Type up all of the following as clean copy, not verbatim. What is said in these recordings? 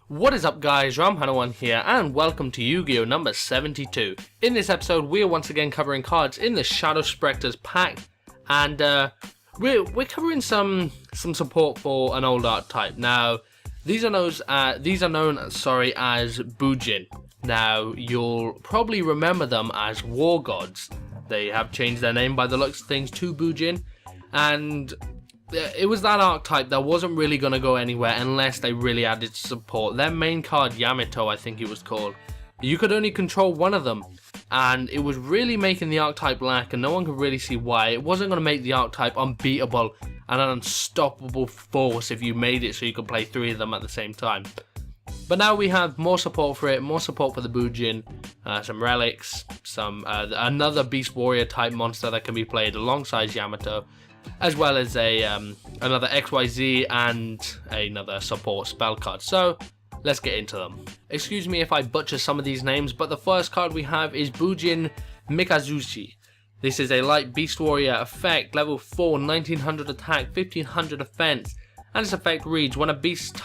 What is up guys, Ram101 here and welcome to Yu-Gi-Oh! Number 72. In this episode we are once again covering cards in the Shadow Spectres pack, and we're covering some support for an old archetype. Now these are known as Bujin. Now you'll probably remember them as War Gods. They have changed their name by the looks of things to Bujin, and it was that archetype that wasn't really going to go anywhere unless they really added support. Their main card, Yamato I think it was called, you could only control one of them, and it was really making the archetype lack, and no one could really see why. It wasn't going to make the archetype unbeatable and an unstoppable force if you made it so you could play three of them at the same time. But now we have more support for it, more support for the Bujin, some relics, another Beast Warrior type monster that can be played alongside Yamato, as well as another XYZ and another support spell card. So let's get into them. Excuse me if I butcher some of these names, but the first card we have is Bujin Mikazushi. This is a light Beast Warrior effect, level 4, 1900 attack, 1500 defense, and its effect reads: when a Beast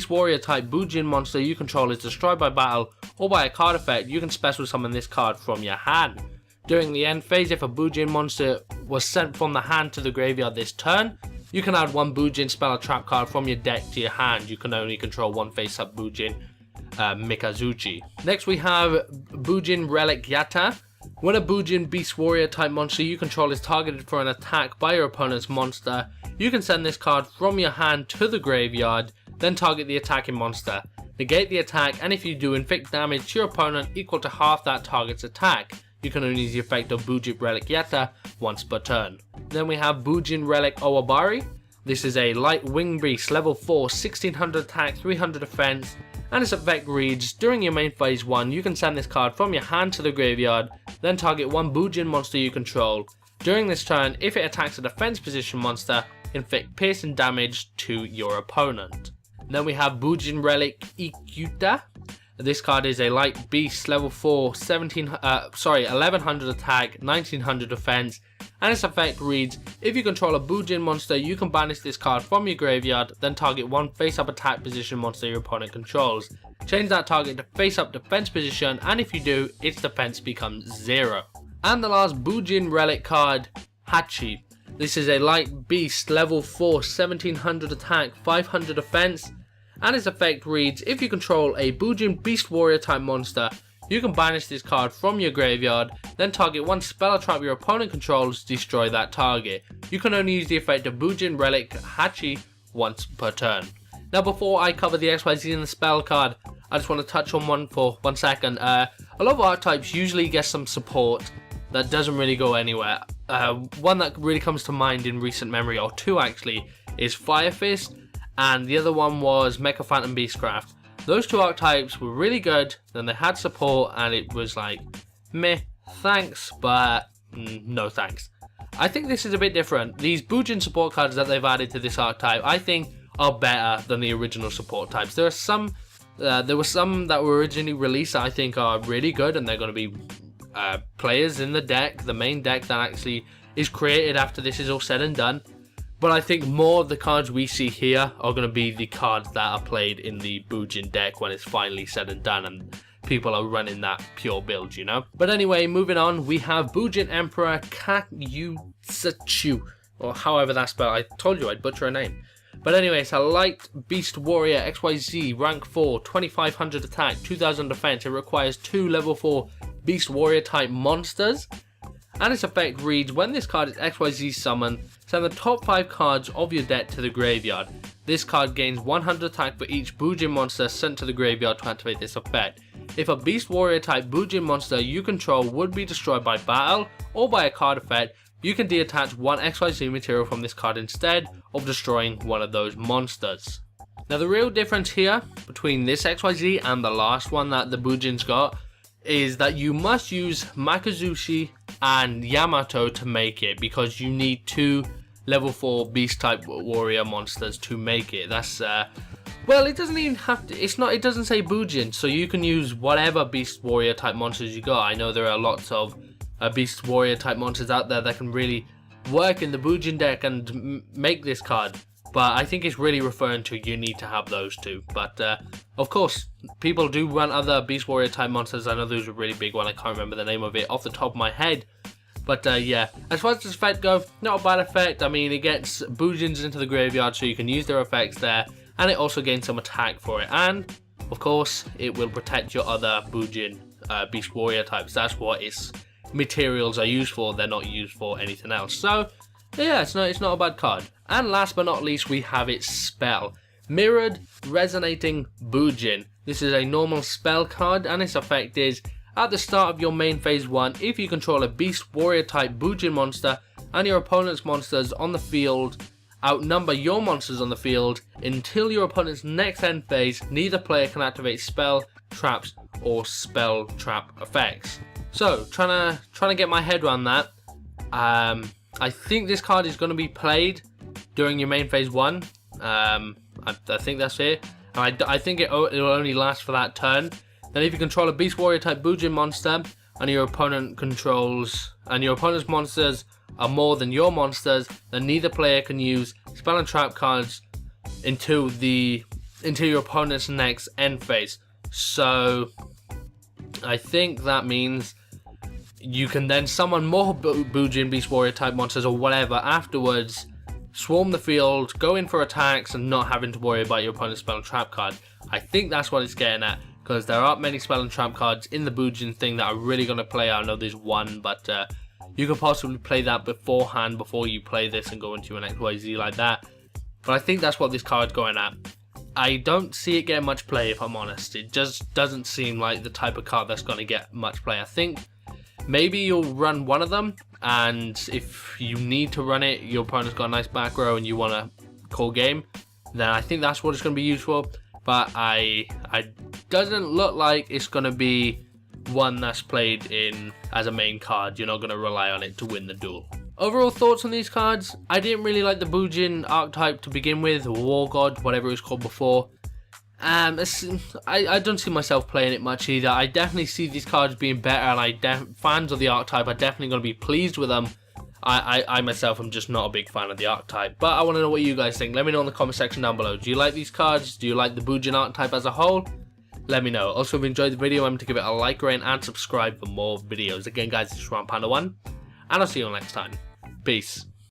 Warrior type Bujin monster you control is destroyed by battle or by a card effect, you can special summon this card from your hand. During the end phase, if a Bujin monster was sent from the hand to the graveyard this turn, you can add one Bujin spell or trap card from your deck to your hand. You can only control one face-up Bujin Mikazushi. Next we have Bujin Relic Yatta. When a Bujin Beast Warrior type monster you control is targeted for an attack by your opponent's monster, you can send this card from your hand to the graveyard, then target the attacking monster. Negate the attack, and if you do, inflict damage to your opponent equal to half that target's attack. You can only use the effect of Bujin Relic Yatta once per turn. Then we have Bujin Relic Owabari. This is a light wing beast, level 4, 1600 attack, 300 defense, and its effect reads: during your main phase 1, you can send this card from your hand to the graveyard, then target one Bujin monster you control. During this turn, if it attacks a defense position monster, inflict piercing damage to your opponent. Then we have Bujin Relic Ikuta. This card is a light beast, level 4, 1100 attack, 1900 defense, and its effect reads: if you control a Bujin monster, you can banish this card from your graveyard, then target one face-up attack position monster your opponent controls. Change that target to face-up defense position, and if you do, its defense becomes 0. And the last Bujin Relic card, Hachi. This is a light beast, level 4, 1700 attack, 500 defense, and its effect reads: if you control a Bujin Beast Warrior type monster, you can banish this card from your graveyard, then target one spell or trap your opponent controls, destroy that target. You can only use the effect of Bujin Relic Hachi once per turn. Now before I cover the XYZ and the spell card, I just want to touch on one for 1 second. A lot of archetypes usually get some support that doesn't really go anywhere. One that really comes to mind in recent memory, or two actually, is Fire Fist, and the other one was Mecha Phantom Beastcraft. Those two archetypes were really good, then they had support and it was like, meh, thanks, but no thanks. I think this is a bit different. These Bujin support cards that they've added to this archetype, I think, are better than the original support types. There were some that were originally released that I think are really good, and they're going to be players in the deck, the main deck that actually is created after this is all said and done. But I think more of the cards we see here are going to be the cards that are played in the Bujin deck when it's finally said and done and people are running that pure build, you know? But anyway, moving on, we have Bujin Emperor Kayou, or however that's spelled. I told you I'd butcher a name. But anyway, it's a light Beast Warrior XYZ, rank 4, 2500 attack, 2000 defense. It requires 2 level 4 Beast Warrior type monsters. And its effect reads: when this card is XYZ summoned, send the top 5 cards of your deck to the graveyard. This card gains 100 attack for each Bujin monster sent to the graveyard to activate this effect. If a Beast Warrior type Bujin monster you control would be destroyed by battle or by a card effect, you can detach one XYZ material from this card instead of destroying one of those monsters. Now the real difference here between this XYZ and the last one that the Bujin's got is that you must use Mikazushi and Yamato to make it, because you need 2 level 4 beast type warrior monsters to make it. That's well, it doesn't even have to, it doesn't say Bujin, so you can use whatever beast warrior type monsters you got. I know there are lots of beast warrior type monsters out there that can really work in the Bujin deck and make this card, but I think it's really referring to you need to have those two. But of course, people do run other Beast Warrior type monsters. I know there's a really big one, I can't remember the name of it off the top of my head. But yeah, as far as this effect goes, not a bad effect. I mean, it gets Bujins into the graveyard so you can use their effects there, and it also gains some attack for it. And of course, it will protect your other Bujin Beast Warrior types. That's what its materials are used for. They're not used for anything else. So yeah, it's not a bad card. And last but not least, we have its spell, Mirrored Resonating Bujin. This is a normal spell card, and its effect is, at the start of your main phase 1, if you control a Beast Warrior type Bujin monster and your opponent's monsters on the field outnumber your monsters on the field until your opponent's next end phase, neither player can activate spell, traps, or spell trap effects. So, trying to get my head around that. I think this card is going to be played during your main phase 1. I think that's it. And I think it will only last for that turn. Then if you control a Beast Warrior type Bujin monster and your opponent's monsters are more than your monsters, then neither player can use spell and trap cards until your opponent's next end phase. So I think that means you can then summon more Bujin Beast Warrior type monsters or whatever afterwards, swarm the field, go in for attacks, and not having to worry about your opponent's spell and trap card. I think that's what it's getting at, because there aren't many spell and trap cards in the Bujin thing that are really going to play. I know there's one, but you could possibly play that beforehand before you play this and go into your next YZ like that. But I think that's what this card's going at. I don't see it getting much play, if I'm honest. It just doesn't seem like the type of card that's going to get much play. I think maybe you'll run one of them, and if you need to run it, your opponent's got a nice back row and you want to call game, then I think that's what it's going to be used for. But I doesn't look like it's going to be one that's played in as a main card. You're not going to rely on it to win the duel. Overall thoughts on these cards, I didn't really like the Bujin archetype to begin with, or War God, whatever it was called before. I don't see myself playing it much either. I definitely see these cards being better, and fans of the archetype are definitely going to be pleased with them. I myself am just not a big fan of the archetype, but I want to know what you guys think. Let me know in the comment section down below. Do you like these cards? Do you like the Bujin archetype as a whole? Let me know. Also, if you enjoyed the video, remember to give it a like, rate, and subscribe for more videos. Again, guys, this is Panda1, and I'll see you all next time. Peace.